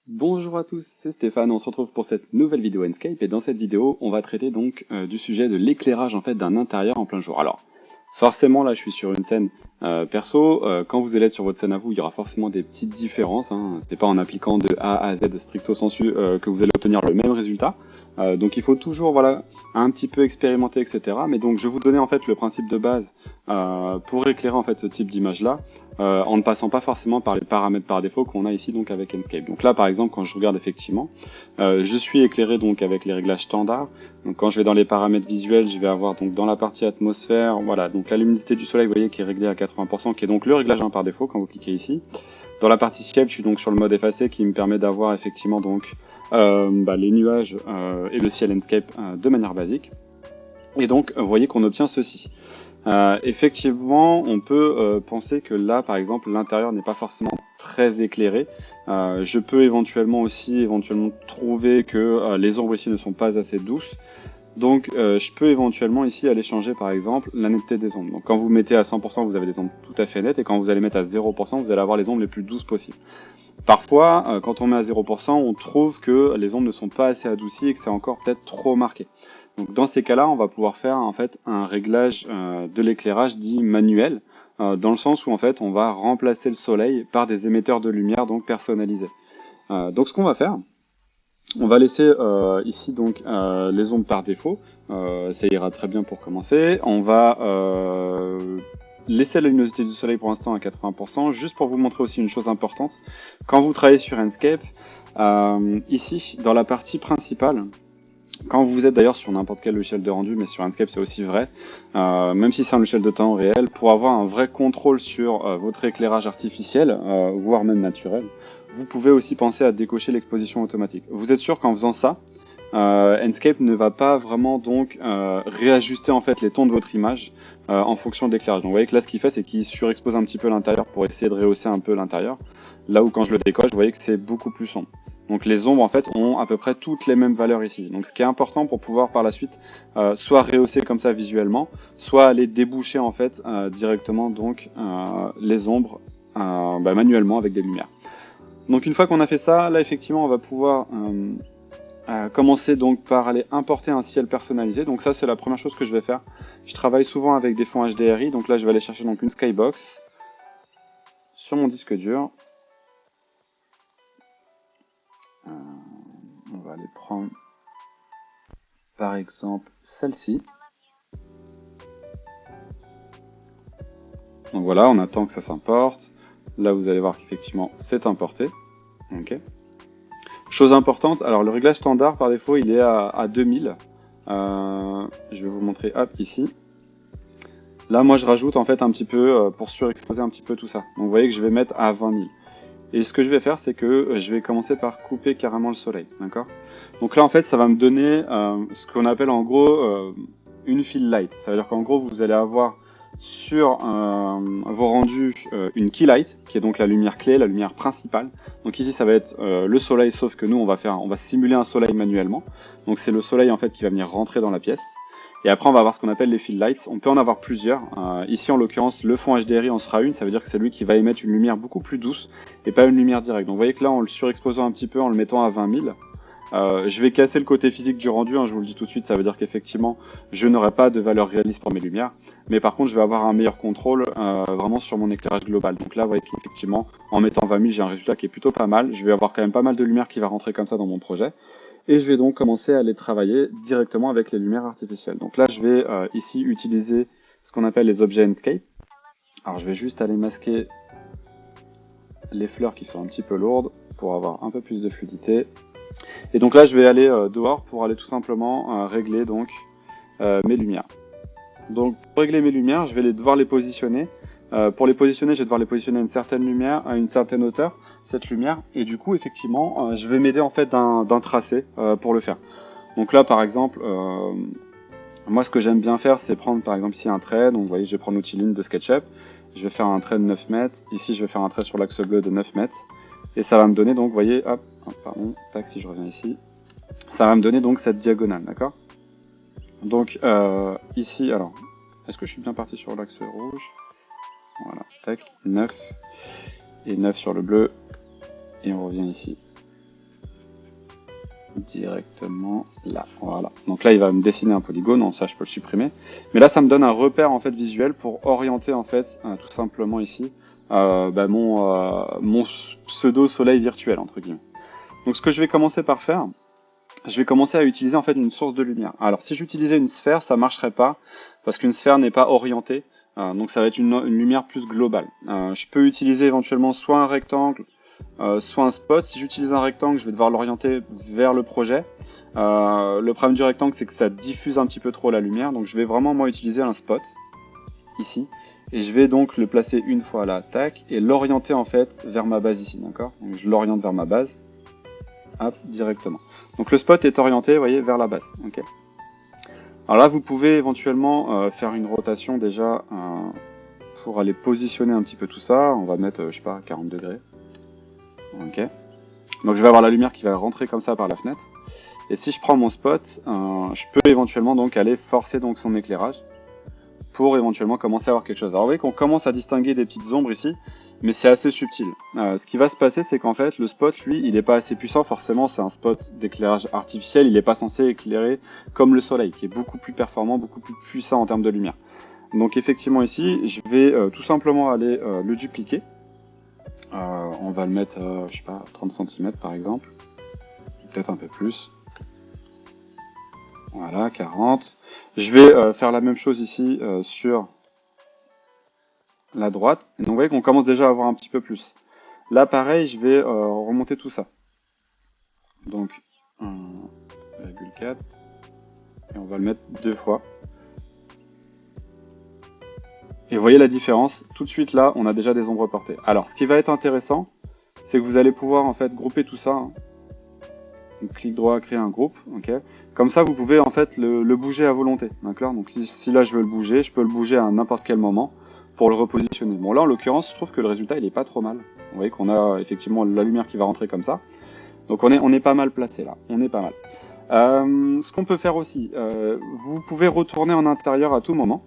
Bonjour à tous, c'est Stéphane, on se retrouve pour cette nouvelle vidéo Enscape et dans cette vidéo on va traiter donc du sujet de l'éclairage en fait d'un intérieur en plein jour. Alors forcément là je suis sur une scène perso, quand vous allez être sur votre scène à vous il y aura forcément des petites différences, hein. C'est pas en appliquant de A à Z stricto sensu que vous allez obtenir le même résultat. Donc il faut toujours voilà un petit peu expérimenter etc. Mais donc je vais vous donner en fait le principe de base pour éclairer en fait ce type d'image là. En ne passant pas forcément par les paramètres par défaut qu'on a ici donc avec Enscape. Donc là par exemple quand je regarde effectivement, je suis éclairé donc avec les réglages standards. Donc quand je vais dans les paramètres visuels, je vais avoir donc dans la partie atmosphère, voilà, donc la luminosité du soleil, vous voyez qui est réglée à 80%, qui est donc le réglage par défaut quand vous cliquez ici. Dans la partie ciel, je suis donc sur le mode effacé qui me permet d'avoir effectivement donc les nuages et le ciel Enscape de manière basique. Et donc vous voyez qu'on obtient ceci. Effectivement, on peut penser que là, par exemple, l'intérieur n'est pas forcément très éclairé. Je peux éventuellement trouver que les ombres ici ne sont pas assez douces. Donc, je peux éventuellement ici aller changer, par exemple, la netteté des ombres. Donc, quand vous mettez à 100%, vous avez des ombres tout à fait nettes, et quand vous allez mettre à 0%, vous allez avoir les ombres les plus douces possibles. Parfois, quand on met à 0%, on trouve que les ombres ne sont pas assez adoucies et que c'est encore peut-être trop marqué. Donc dans ces cas-là, on va pouvoir faire en fait un réglage de l'éclairage dit manuel, dans le sens où en fait on va remplacer le soleil par des émetteurs de lumière donc personnalisés. Donc ce qu'on va faire, on va laisser ici donc les ombres par défaut, ça ira très bien pour commencer. On va laisser la luminosité du soleil pour l'instant à 80%, juste pour vous montrer aussi une chose importante. Quand vous travaillez sur Enscape, ici dans la partie principale, quand vous êtes d'ailleurs sur n'importe quel logiciel de rendu, mais sur Enscape c'est aussi vrai, même si c'est un logiciel de temps réel, pour avoir un vrai contrôle sur votre éclairage artificiel, voire même naturel, vous pouvez aussi penser à décocher l'exposition automatique. Vous êtes sûr qu'en faisant ça, Enscape ne va pas vraiment donc réajuster en fait les tons de votre image en fonction de l'éclairage. Donc vous voyez que là ce qu'il fait c'est qu'il surexpose un petit peu l'intérieur pour essayer de rehausser un peu l'intérieur. Là où quand je le décoche, vous voyez que c'est beaucoup plus sombre. Donc les ombres en fait ont à peu près toutes les mêmes valeurs ici. Donc ce qui est important pour pouvoir par la suite soit rehausser comme ça visuellement, soit aller déboucher en fait directement donc les ombres manuellement avec des lumières. Donc une fois qu'on a fait ça, là effectivement on va pouvoir commencer donc par aller importer un ciel personnalisé. Donc ça c'est la première chose que je vais faire. Je travaille souvent avec des fonds HDRI, donc là je vais aller chercher donc une skybox sur mon disque dur. On va aller prendre par exemple celle-ci. Donc voilà, on attend que ça s'importe. Là vous allez voir qu'effectivement c'est importé. Okay. Chose importante, alors le réglage standard par défaut il est à 2000. Je vais vous montrer hop ici. Là moi je rajoute en fait un petit peu pour surexposer un petit peu tout ça. Donc vous voyez que je vais mettre à 20 000. Et ce que je vais faire, c'est que je vais commencer par couper carrément le soleil, d'accord? Donc là, en fait, ça va me donner ce qu'on appelle en gros une fill light. Ça veut dire qu'en gros, vous allez avoir sur vos rendus une key light, qui est donc la lumière clé, la lumière principale. Donc ici, ça va être le soleil, sauf que nous, on va simuler un soleil manuellement. Donc c'est le soleil en fait qui va venir rentrer dans la pièce. Et après, on va avoir ce qu'on appelle les fill lights. On peut en avoir plusieurs. Ici, en l'occurrence, le fond HDRI en sera une. Ça veut dire que c'est lui qui va émettre une lumière beaucoup plus douce et pas une lumière directe. Donc, vous voyez que là, en le surexposant un petit peu, en le mettant à 20 000, je vais casser le côté physique du rendu. Je vous le dis tout de suite. Ça veut dire qu'effectivement, je n'aurai pas de valeur réaliste pour mes lumières. Mais par contre, je vais avoir un meilleur contrôle vraiment sur mon éclairage global. Donc là, vous voyez qu'effectivement, en mettant 20 000, j'ai un résultat qui est plutôt pas mal. Je vais avoir quand même pas mal de lumière qui va rentrer comme ça dans mon projet. Et je vais donc commencer à aller travailler directement avec les lumières artificielles. Donc là, je vais ici utiliser ce qu'on appelle les objets Enscape. Alors je vais juste aller masquer les fleurs qui sont un petit peu lourdes pour avoir un peu plus de fluidité. Et donc là, je vais aller dehors pour aller tout simplement régler donc mes lumières. Donc pour régler mes lumières, je vais devoir les positionner. Pour les positionner, je vais devoir les positionner à une certaine lumière, à une certaine hauteur, cette lumière. Et du coup, effectivement, je vais m'aider en fait d'un tracé pour le faire. Donc là, par exemple, moi, ce que j'aime bien faire, c'est prendre par exemple ici un trait. Donc vous voyez, je vais prendre l'outil ligne de SketchUp. Je vais faire un trait de 9 mètres. Ici, je vais faire un trait sur l'axe bleu de 9 mètres. Et ça va me donner donc, vous voyez, hop, pardon, tac, si je reviens ici. Ça va me donner donc cette diagonale, d'accord ? Donc ici, alors, est-ce que je suis bien parti sur l'axe rouge? Voilà, tac, 9 et 9 sur le bleu, et on revient ici. Directement là, voilà. Donc là il va me dessiner un polygone, non ça je peux le supprimer. Mais là ça me donne un repère en fait visuel pour orienter en fait tout simplement ici mon pseudo soleil virtuel entre guillemets. Donc ce que je vais commencer par faire, je vais commencer à utiliser en fait une source de lumière. Alors si j'utilisais une sphère, ça marcherait pas parce qu'une sphère n'est pas orientée, donc ça va être une lumière plus globale. Je peux utiliser éventuellement soit un rectangle, soit un spot. Si j'utilise un rectangle, je vais devoir l'orienter vers le projet. Le problème du rectangle, c'est que ça diffuse un petit peu trop la lumière, donc je vais vraiment moi utiliser un spot ici, et je vais donc le placer une fois là, tac, et l'orienter en fait vers ma base ici, d'accord? Donc je l'oriente vers ma base, hop, directement. Donc le spot est orienté, vous voyez, vers la base, ok? Alors là, vous pouvez éventuellement faire une rotation déjà pour aller positionner un petit peu tout ça. On va mettre, je sais pas, 40 degrés. Ok. Donc je vais avoir la lumière qui va rentrer comme ça par la fenêtre. Et si je prends mon spot, je peux éventuellement donc aller forcer donc son éclairage pour éventuellement commencer à avoir quelque chose. Alors vous voyez qu'on commence à distinguer des petites ombres ici, mais c'est assez subtil. Ce qui va se passer, c'est qu'en fait le spot, lui, il n'est pas assez puissant. Forcément, c'est un spot d'éclairage artificiel. Il n'est pas censé éclairer comme le soleil, qui est beaucoup plus performant, beaucoup plus puissant en termes de lumière. Donc effectivement ici, je vais tout simplement aller le dupliquer. On va le mettre, je sais pas, 30 cm par exemple, peut-être un peu plus. Voilà, 40. Je vais faire la même chose ici sur la droite. Et donc vous voyez qu'on commence déjà à avoir un petit peu plus. Là pareil, je vais remonter tout ça. Donc 1,4 et on va le mettre 2 fois. Et vous voyez la différence, tout de suite là, on a déjà des ombres portées. Alors, ce qui va être intéressant, c'est que vous allez pouvoir en fait grouper tout ça. Hein. Donc, clic droit, créer un groupe, ok. Comme ça, vous pouvez en fait le bouger à volonté, d'accord. Donc si là je veux le bouger, je peux le bouger à n'importe quel moment pour le repositionner. Bon là, en l'occurrence, je trouve que le résultat il est pas trop mal. Vous voyez qu'on a effectivement la lumière qui va rentrer comme ça. Donc on est pas mal placé là, on est pas mal. Ce qu'on peut faire aussi, vous pouvez retourner en intérieur à tout moment.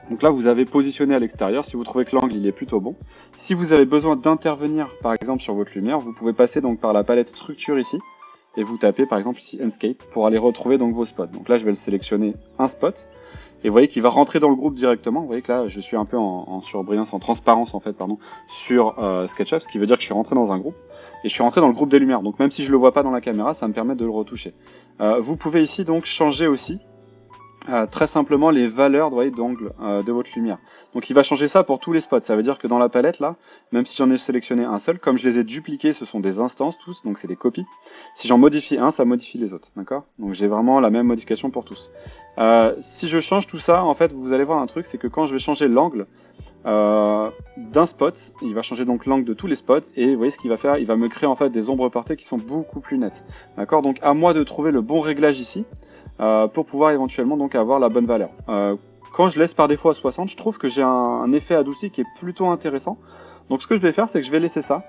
Donc là, vous avez positionné à l'extérieur, si vous trouvez que l'angle il est plutôt bon. Si vous avez besoin d'intervenir, par exemple, sur votre lumière, vous pouvez passer donc par la palette structure ici, et vous tapez par exemple ici Enscape pour aller retrouver donc vos spots. Donc là, je vais le sélectionner un spot, et vous voyez qu'il va rentrer dans le groupe directement. Vous voyez que là, je suis un peu en surbrillance, en transparence en fait, pardon, sur SketchUp, ce qui veut dire que je suis rentré dans un groupe, et je suis rentré dans le groupe des lumières. Donc même si je le vois pas dans la caméra, ça me permet de le retoucher. Vous pouvez ici donc changer aussi très simplement les valeurs d'angle de votre lumière. Donc il va changer ça pour tous les spots. Ça veut dire que dans la palette là, même si j'en ai sélectionné un seul, comme je les ai dupliqués, ce sont des instances tous, donc c'est des copies. Si j'en modifie un, ça modifie les autres, d'accord? Donc j'ai vraiment la même modification pour tous. Si je change tout ça, en fait, vous allez voir un truc, c'est que quand je vais changer l'angle d'un spot, il va changer donc l'angle de tous les spots, et vous voyez ce qu'il va faire, il va me créer en fait des ombres portées qui sont beaucoup plus nettes, d'accord? Donc à moi de trouver le bon réglage ici, pour pouvoir éventuellement donc avoir la bonne valeur. Quand je laisse par défaut à 60, je trouve que j'ai un effet adouci qui est plutôt intéressant. Donc ce que je vais faire, c'est que je vais laisser ça.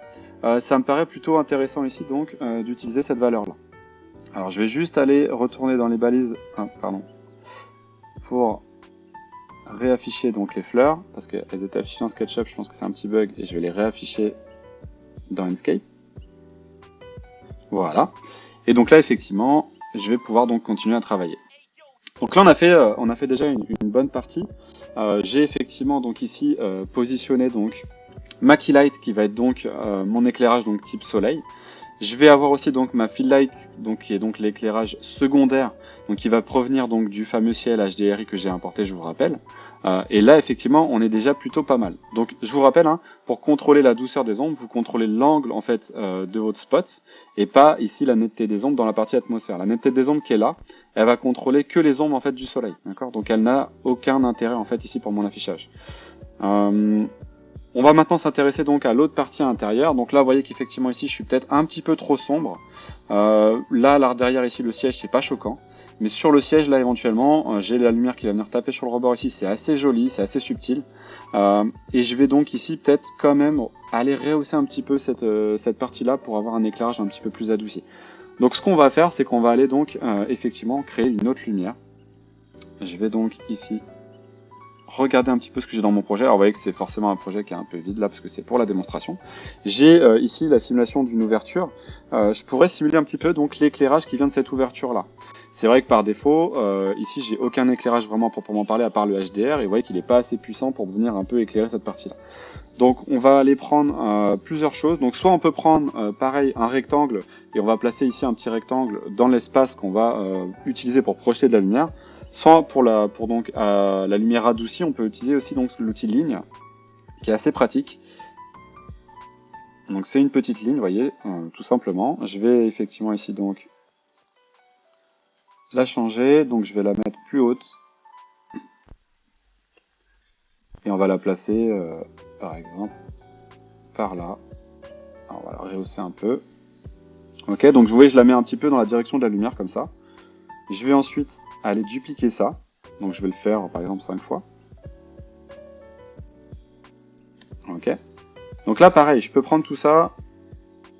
Ça me paraît plutôt intéressant ici donc d'utiliser cette valeur là. Alors je vais juste aller retourner dans les balises, pour réafficher donc les fleurs, parce qu'elles étaient affichées en SketchUp, je pense que c'est un petit bug, et je vais les réafficher dans Enscape. Voilà. Et donc là effectivement, je vais pouvoir donc continuer à travailler. Donc là on a fait déjà une bonne partie. J'ai effectivement donc ici positionné donc ma key light qui va être donc mon éclairage donc type soleil. Je vais avoir aussi donc ma fill light donc qui est donc l'éclairage secondaire donc qui va provenir donc du fameux ciel HDRI que j'ai importé, je vous rappelle. Et là effectivement on est déjà plutôt pas mal. Donc je vous rappelle, hein, pour contrôler la douceur des ombres, vous contrôlez l'angle en fait de votre spot et pas ici la netteté des ombres dans la partie atmosphère. La netteté des ombres qui est là, elle va contrôler que les ombres en fait du soleil, d'accord. Donc elle n'a aucun intérêt en fait ici pour mon affichage. On va maintenant s'intéresser donc à l'autre partie intérieure. Donc là, vous voyez qu'effectivement ici, je suis peut-être un petit peu trop sombre. Là, derrière ici, le siège, c'est pas choquant. Mais sur le siège, là, éventuellement, j'ai la lumière qui va venir taper sur le rebord ici. C'est assez joli, c'est assez subtil. Et je vais donc ici peut-être quand même aller rehausser un petit peu cette partie-là pour avoir un éclairage un petit peu plus adouci. Donc ce qu'on va faire, c'est qu'on va aller donc effectivement créer une autre lumière. Je vais donc ici regarder un petit peu ce que j'ai dans mon projet. Alors vous voyez que c'est forcément un projet qui est un peu vide là parce que c'est pour la démonstration. J'ai ici la simulation d'une ouverture. Je pourrais simuler un petit peu donc l'éclairage qui vient de cette ouverture là. C'est vrai que par défaut, ici j'ai aucun éclairage vraiment proprement parlé à part le HDR et vous voyez qu'il n'est pas assez puissant pour venir un peu éclairer cette partie là. Donc on va aller prendre plusieurs choses. Donc soit on peut prendre pareil un rectangle et on va placer ici un petit rectangle dans l'espace qu'on va utiliser pour projeter de la lumière. Soit pour la lumière adoucie, on peut utiliser aussi donc l'outil ligne qui est assez pratique. Donc c'est une petite ligne, vous voyez, tout simplement. Je vais effectivement ici donc la changer, donc je vais la mettre plus haute. Et on va la placer, par exemple, par là. Alors, on va la rehausser un peu. Ok, donc vous voyez, je la mets un petit peu dans la direction de la lumière, comme ça. Je vais ensuite aller dupliquer ça. Donc je vais le faire, par exemple, 5 fois. Ok. Donc là, pareil, je peux prendre tout ça,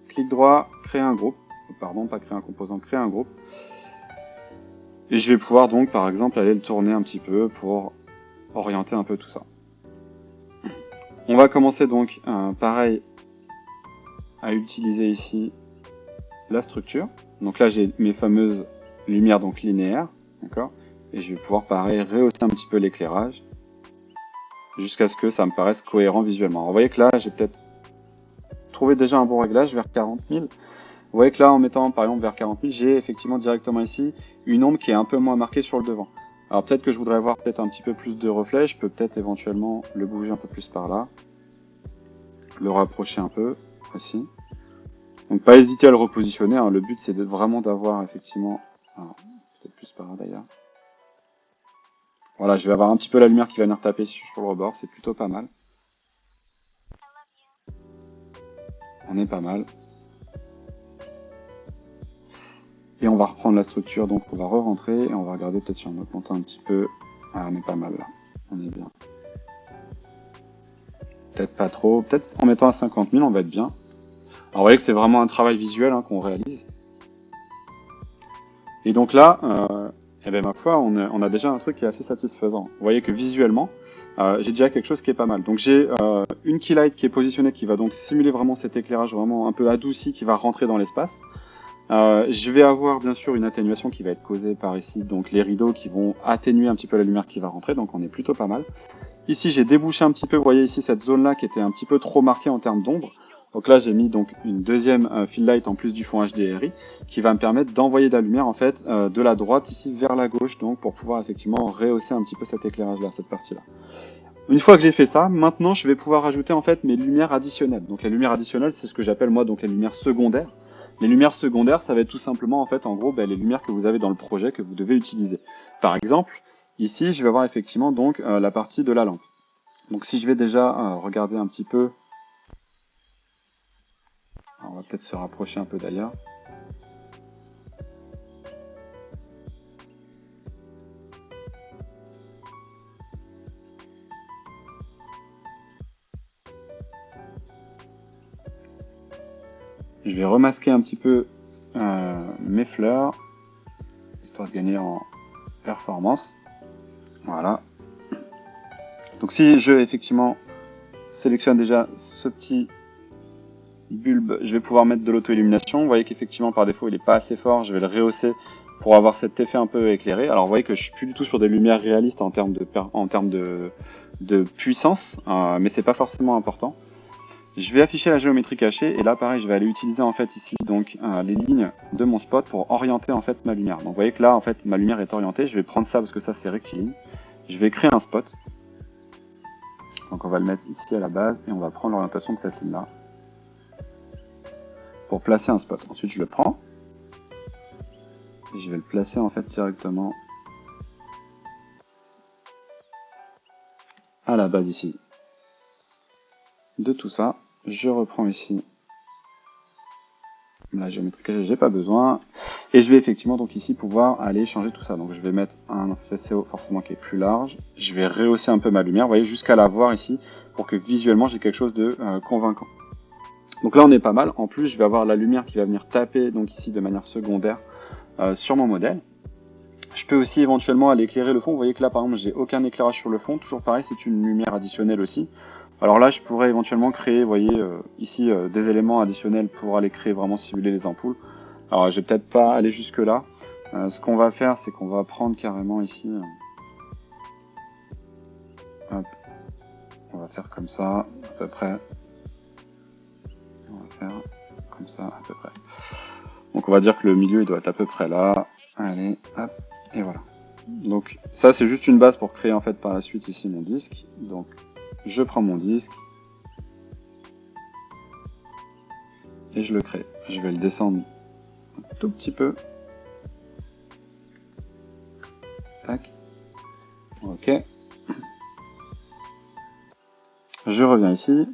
clic droit, créer un groupe. Pardon, pas créer un composant, créer un groupe. Et je vais pouvoir donc, par exemple, aller le tourner un petit peu pour orienter un peu tout ça. On va commencer donc, pareil, à utiliser ici la structure. Donc là, j'ai mes fameuses lumières donc linéaires, d'accord. Et je vais pouvoir, pareil, rehausser un petit peu l'éclairage jusqu'à ce que ça me paraisse cohérent visuellement. Alors, vous voyez que là, j'ai peut-être trouvé déjà un bon réglage vers 40 000. Vous voyez que là, en mettant par exemple vers 40 000, j'ai effectivement directement ici une ombre qui est un peu moins marquée sur le devant. Alors peut-être que je voudrais avoir peut-être un petit peu plus de reflets, je peux peut-être éventuellement le bouger un peu plus par là, le rapprocher un peu aussi. Donc pas hésiter à le repositionner, hein. Le but c'est vraiment d'avoir effectivement, peut-être plus par là d'ailleurs. Voilà, je vais avoir un petit peu la lumière qui va venir taper sur le rebord, c'est plutôt pas mal. On est pas mal. Et on va reprendre la structure, donc on va re-rentrer et on va regarder peut-être si on augmente un petit peu. Ah, on est pas mal là, on est bien. Peut-être pas trop, peut-être en mettant à 50 000 on va être bien. Alors vous voyez que c'est vraiment un travail visuel qu'on réalise. Et donc là, eh ben, ma foi, on a déjà un truc qui est assez satisfaisant. Vous voyez que visuellement, j'ai déjà quelque chose qui est pas mal. Donc j'ai une keylight qui est positionnée, qui va donc simuler vraiment cet éclairage vraiment un peu adouci qui va rentrer dans l'espace. Je vais avoir bien sûr une atténuation qui va être causée par ici, donc les rideaux qui vont atténuer un petit peu la lumière qui va rentrer, donc on est plutôt pas mal. Ici j'ai débouché un petit peu, vous voyez ici cette zone là qui était un petit peu trop marquée en termes d'ombre. Donc là j'ai mis donc une deuxième fill light en plus du fond HDRI qui va me permettre d'envoyer de la lumière en fait de la droite ici vers la gauche, donc pour pouvoir effectivement rehausser un petit peu cet éclairage là, cette partie là. Une fois que j'ai fait ça, maintenant je vais pouvoir ajouter en fait mes lumières additionnelles. Donc les lumières additionnelles, c'est ce que j'appelle moi donc les lumières secondaires. Les lumières secondaires, ça va être tout simplement en fait en gros les lumières que vous avez dans le projet que vous devez utiliser. Par exemple, ici je vais avoir effectivement donc la partie de la lampe. Donc si je vais déjà regarder un petit peu, alors, on va peut-être se rapprocher un peu d'ailleurs. Je vais remasquer un petit peu mes fleurs, histoire de gagner en performance. Voilà. Donc si je effectivement sélectionne déjà ce petit bulbe, je vais pouvoir mettre de l'auto-illumination. Vous voyez qu'effectivement par défaut il n'est pas assez fort, je vais le rehausser pour avoir cet effet un peu éclairé. Alors vous voyez que je suis plus du tout sur des lumières réalistes en termes de puissance, mais c'est pas forcément important. Je vais afficher la géométrie cachée et là pareil je vais aller utiliser en fait ici donc les lignes de mon spot pour orienter en fait ma lumière. Donc vous voyez que là en fait ma lumière est orientée, je vais prendre ça parce que ça c'est rectiligne. Je vais créer un spot. Donc on va le mettre ici à la base et on va prendre l'orientation de cette ligne là pour placer un spot. Ensuite je le prends et je vais le placer en fait directement à la base ici de tout ça. Je reprends ici la géométrie cachée, j'ai pas besoin. Et je vais effectivement donc ici pouvoir aller changer tout ça. Donc je vais mettre un FCO forcément qui est plus large. Je vais rehausser un peu ma lumière, vous voyez, jusqu'à la voir ici, pour que visuellement j'ai quelque chose de convaincant. Donc là on est pas mal. En plus je vais avoir la lumière qui va venir taper donc ici de manière secondaire sur mon modèle. Je peux aussi éventuellement aller éclairer le fond. Vous voyez que là, par exemple, j'ai aucun éclairage sur le fond. Toujours pareil, c'est une lumière additionnelle aussi. Alors là, je pourrais éventuellement créer, vous voyez, ici, des éléments additionnels pour aller créer vraiment simuler les ampoules. Alors, je vais peut-être pas aller jusque là. Ce qu'on va faire, c'est qu'on va prendre carrément ici. Hop. On va faire comme ça, à peu près. On va faire comme ça, à peu près. Donc, on va dire que le milieu, il doit être à peu près là. Allez, hop, et voilà. Donc, ça, c'est juste une base pour créer, en fait, par la suite, ici, mon disque. Donc, je prends mon disque. Et je le crée. Je vais le descendre un tout petit peu. Tac. Ok. Je reviens ici.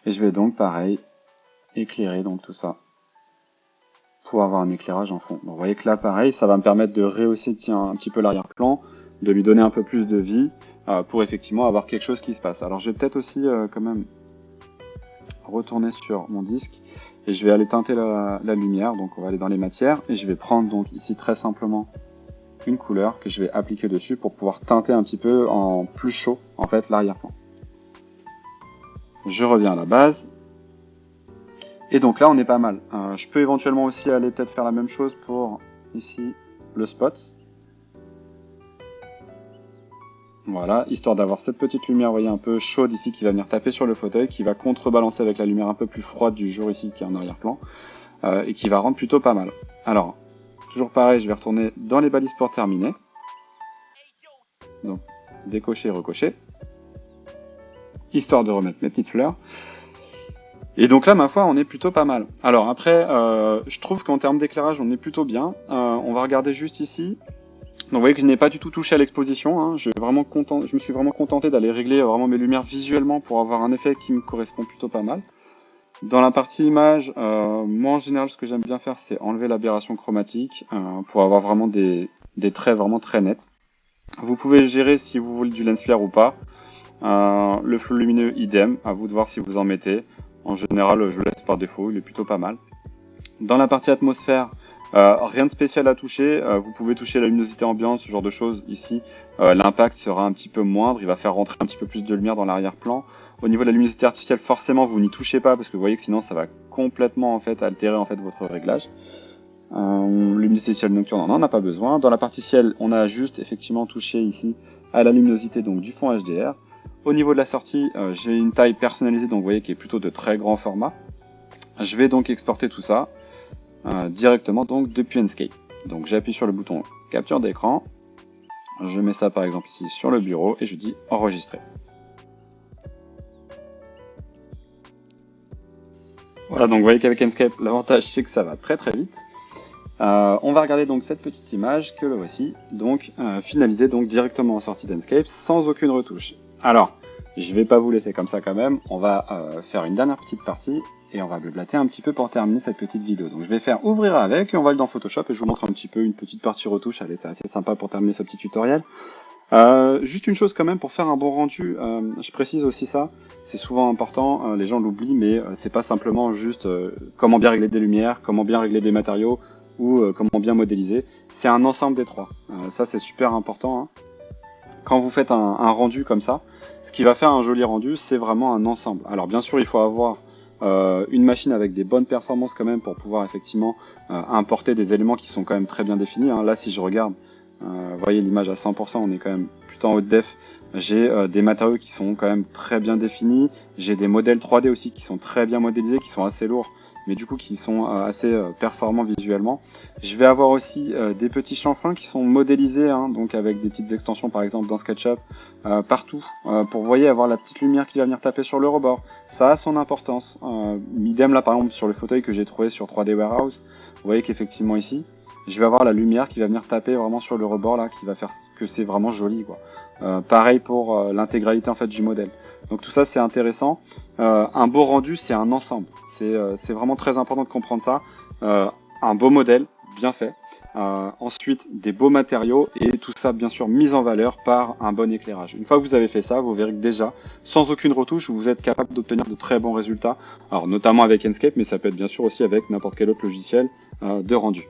Et je vais donc, pareil, éclairer donc tout ça. Pour avoir un éclairage en fond. Donc, vous voyez que là, pareil, ça va me permettre de rehausser un petit peu l'arrière-plan, de lui donner un peu plus de vie, pour effectivement avoir quelque chose qui se passe. Alors, je vais peut-être aussi, quand même, retourner sur mon disque. Et je vais aller teinter la lumière. Donc, on va aller dans les matières. Et je vais prendre, donc, ici, très simplement, une couleur que je vais appliquer dessus pour pouvoir teinter un petit peu en plus chaud, en fait, l'arrière-plan. Je reviens à la base. Et donc là, on est pas mal. Je peux éventuellement aussi aller peut-être faire la même chose pour, ici, le spot. Voilà, histoire d'avoir cette petite lumière, vous voyez, un peu chaude ici, qui va venir taper sur le fauteuil, qui va contrebalancer avec la lumière un peu plus froide du jour ici, qui est en arrière-plan, et qui va rendre plutôt pas mal. Alors, toujours pareil, je vais retourner dans les balises pour terminer. Donc, décocher et recocher. Histoire de remettre mes petites fleurs. Et donc là, ma foi, on est plutôt pas mal. Alors après, je trouve qu'en termes d'éclairage, on est plutôt bien. On va regarder juste ici. Donc vous voyez que je n'ai pas du tout touché à l'exposition. Hein. Je me suis vraiment contenté d'aller régler vraiment mes lumières visuellement pour avoir un effet qui me correspond plutôt pas mal. Dans la partie image, moi en général, ce que j'aime bien faire, c'est enlever l'aberration chromatique pour avoir vraiment des traits vraiment très nets. Vous pouvez gérer si vous voulez du lens flare ou pas. Le flou lumineux, idem. À vous de voir si vous en mettez. En général, je le laisse par défaut, il est plutôt pas mal. Dans la partie atmosphère, rien de spécial à toucher. Vous pouvez toucher la luminosité ambiante, ce genre de choses. Ici, l'impact sera un petit peu moindre. Il va faire rentrer un petit peu plus de lumière dans l'arrière-plan. Au niveau de la luminosité artificielle, forcément, vous n'y touchez pas parce que vous voyez que sinon, ça va complètement en fait altérer en fait votre réglage. Luminosité ciel nocturne, on n'en a pas besoin. Dans la partie ciel, on a juste effectivement touché ici à la luminosité donc du fond HDR. Au niveau de la sortie, j'ai une taille personnalisée, donc vous voyez qui est plutôt de très grand format. Je vais donc exporter tout ça directement donc depuis Enscape. Donc j'appuie sur le bouton capture d'écran, je mets ça par exemple ici sur le bureau et je dis enregistrer. Voilà, donc vous voyez qu'avec Enscape, l'avantage c'est que ça va très très vite. On va regarder donc cette petite image que le voici, donc finalisée donc directement en sortie d'Enscape sans aucune retouche. Alors, je vais pas vous laisser comme ça quand même, on va faire une dernière petite partie et on va blablater un petit peu pour terminer cette petite vidéo. Donc je vais faire ouvrir avec et on va aller dans Photoshop et je vous montre un petit peu une petite partie retouche. Allez, c'est assez sympa pour terminer ce petit tutoriel. Juste une chose quand même pour faire un bon rendu, je précise aussi ça, c'est souvent important, les gens l'oublient, mais c'est pas simplement juste comment bien régler des lumières, comment bien régler des matériaux ou comment bien modéliser, c'est un ensemble des trois. Ça c'est super important. Hein. Quand vous faites un rendu comme ça, ce qui va faire un joli rendu, c'est vraiment un ensemble. Alors bien sûr, il faut avoir une machine avec des bonnes performances quand même pour pouvoir effectivement importer des éléments qui sont quand même très bien définis. Hein. Là, si je regarde, vous voyez l'image à 100%, on est quand même plutôt en haute def. J'ai des matériaux qui sont quand même très bien définis. J'ai des modèles 3D aussi qui sont très bien modélisés, qui sont assez lourds, mais du coup qui sont assez performants visuellement. Je vais avoir aussi des petits chanfreins qui sont modélisés, hein, donc avec des petites extensions par exemple dans SketchUp, partout, pour vous voyez avoir la petite lumière qui va venir taper sur le rebord. Ça a son importance. Idem là par exemple sur le fauteuil que j'ai trouvé sur 3D Warehouse, vous voyez qu'effectivement ici, je vais avoir la lumière qui va venir taper vraiment sur le rebord là, qui va faire que c'est vraiment joli quoi. Pareil pour l'intégralité en fait du modèle. Donc tout ça c'est intéressant. Un beau rendu c'est un ensemble. C'est vraiment très important de comprendre ça. Un beau modèle bien fait. Ensuite des beaux matériaux et tout ça bien sûr mis en valeur par un bon éclairage. Une fois que vous avez fait ça, vous verrez que déjà sans aucune retouche vous êtes capable d'obtenir de très bons résultats. Alors notamment avec Enscape, mais ça peut être bien sûr aussi avec n'importe quel autre logiciel de rendu.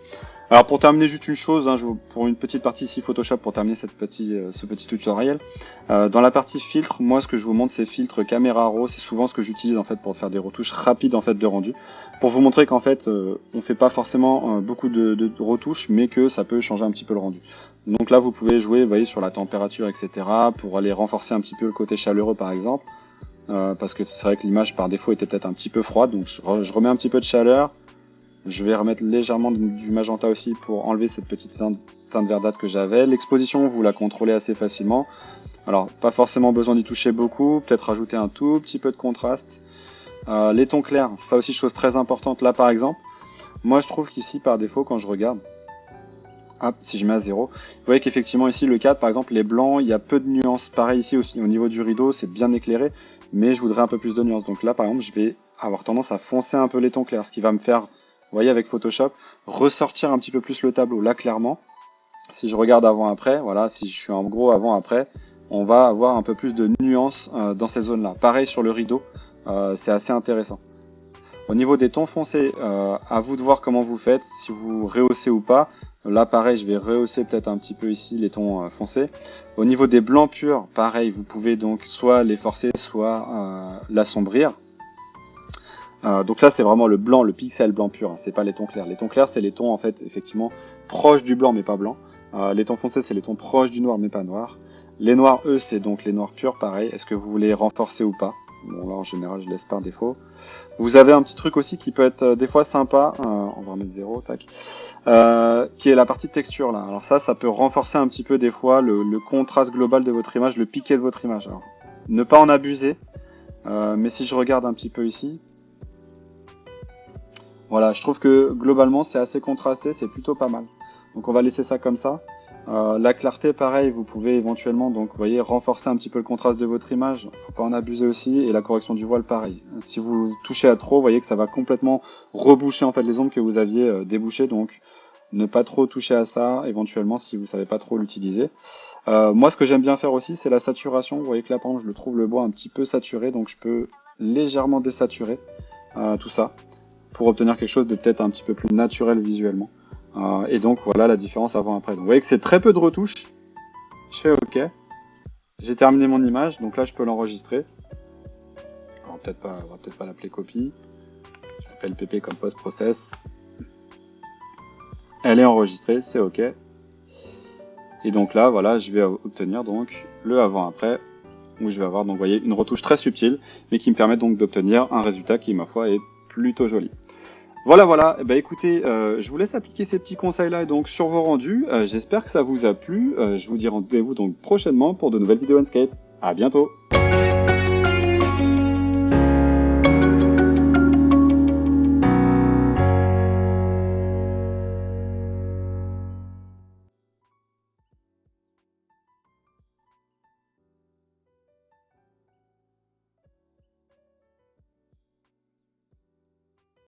Alors pour terminer juste une chose, hein, pour une petite partie ici Photoshop, pour terminer ce petit tutoriel, dans la partie filtre, moi ce que je vous montre c'est filtre caméra raw, c'est souvent ce que j'utilise en fait pour faire des retouches rapides en fait de rendu, pour vous montrer qu'en fait on fait pas forcément beaucoup de retouches, mais que ça peut changer un petit peu le rendu. Donc là vous pouvez jouer, vous voyez, sur la température, etc. pour aller renforcer un petit peu le côté chaleureux par exemple, parce que c'est vrai que l'image par défaut était peut-être un petit peu froide, donc je remets un petit peu de chaleur. Je vais remettre légèrement du magenta aussi pour enlever cette petite teinte verdâtre que j'avais. L'exposition, vous la contrôlez assez facilement. Alors, pas forcément besoin d'y toucher beaucoup, peut-être rajouter un tout petit peu de contraste. Les tons clairs, ça aussi chose très importante. Là, par exemple, moi je trouve qu'ici, par défaut, quand je regarde, hop, si je mets à 0, vous voyez qu'effectivement ici, le 4, par exemple, les blancs, il y a peu de nuances. Pareil ici aussi, au niveau du rideau, c'est bien éclairé, mais je voudrais un peu plus de nuances. Donc là, par exemple, je vais avoir tendance à foncer un peu les tons clairs, ce qui va me faire, vous voyez, avec Photoshop, ressortir un petit peu plus le tableau. Là, clairement, si je regarde avant-après, voilà, si je suis en gros avant-après, on va avoir un peu plus de nuances dans ces zones-là. Pareil sur le rideau, c'est assez intéressant. Au niveau des tons foncés, à vous de voir comment vous faites, si vous rehaussez ou pas. Là, pareil, je vais rehausser peut-être un petit peu ici les tons foncés. Au niveau des blancs purs, pareil, vous pouvez donc soit les forcer, soit l'assombrir. Donc ça c'est vraiment le blanc, le pixel blanc pur, hein, c'est pas les tons clairs. Les tons clairs c'est les tons en fait effectivement proches du blanc mais pas blanc. Les tons foncés c'est les tons proches du noir mais pas noir. Les noirs eux c'est donc les noirs purs, pareil. Est-ce que vous voulez renforcer ou pas? Bon là en général je laisse par défaut. Vous avez un petit truc aussi qui peut être des fois sympa, on va remettre 0, tac, qui est la partie texture là. Alors ça peut renforcer un petit peu des fois le contraste global de votre image, le piqué de votre image. Alors, ne pas en abuser, mais si je regarde un petit peu ici, voilà, je trouve que globalement c'est assez contrasté, c'est plutôt pas mal. Donc on va laisser ça comme ça. La clarté, pareil, vous pouvez éventuellement, donc vous voyez, renforcer un petit peu le contraste de votre image. Faut pas en abuser aussi. Et la correction du voile, pareil. Si vous touchez à trop, vous voyez que ça va complètement reboucher en fait les ombres que vous aviez débouchées. Donc ne pas trop toucher à ça, éventuellement si vous savez pas trop l'utiliser. Moi, ce que j'aime bien faire aussi, c'est la saturation. Vous voyez que là, par exemple, je le trouve le bois un petit peu saturé, donc je peux légèrement désaturer tout ça, pour obtenir quelque chose de peut-être un petit peu plus naturel visuellement. Et donc voilà la différence avant-après. Donc vous voyez que c'est très peu de retouches. Je fais OK. J'ai terminé mon image, donc là je peux l'enregistrer. On va peut-être pas l'appeler copie. Je l'appelle PP comme post-process. Elle est enregistrée, c'est OK. Et donc là, voilà, je vais obtenir donc le avant-après, où je vais avoir donc vous voyez une retouche très subtile, mais qui me permet donc d'obtenir un résultat qui, ma foi, est plutôt joli. Voilà, eh ben, écoutez, je vous laisse appliquer ces petits conseils-là donc sur vos rendus. J'espère que ça vous a plu. Je vous dis rendez-vous donc prochainement pour de nouvelles vidéos Enscape. À bientôt.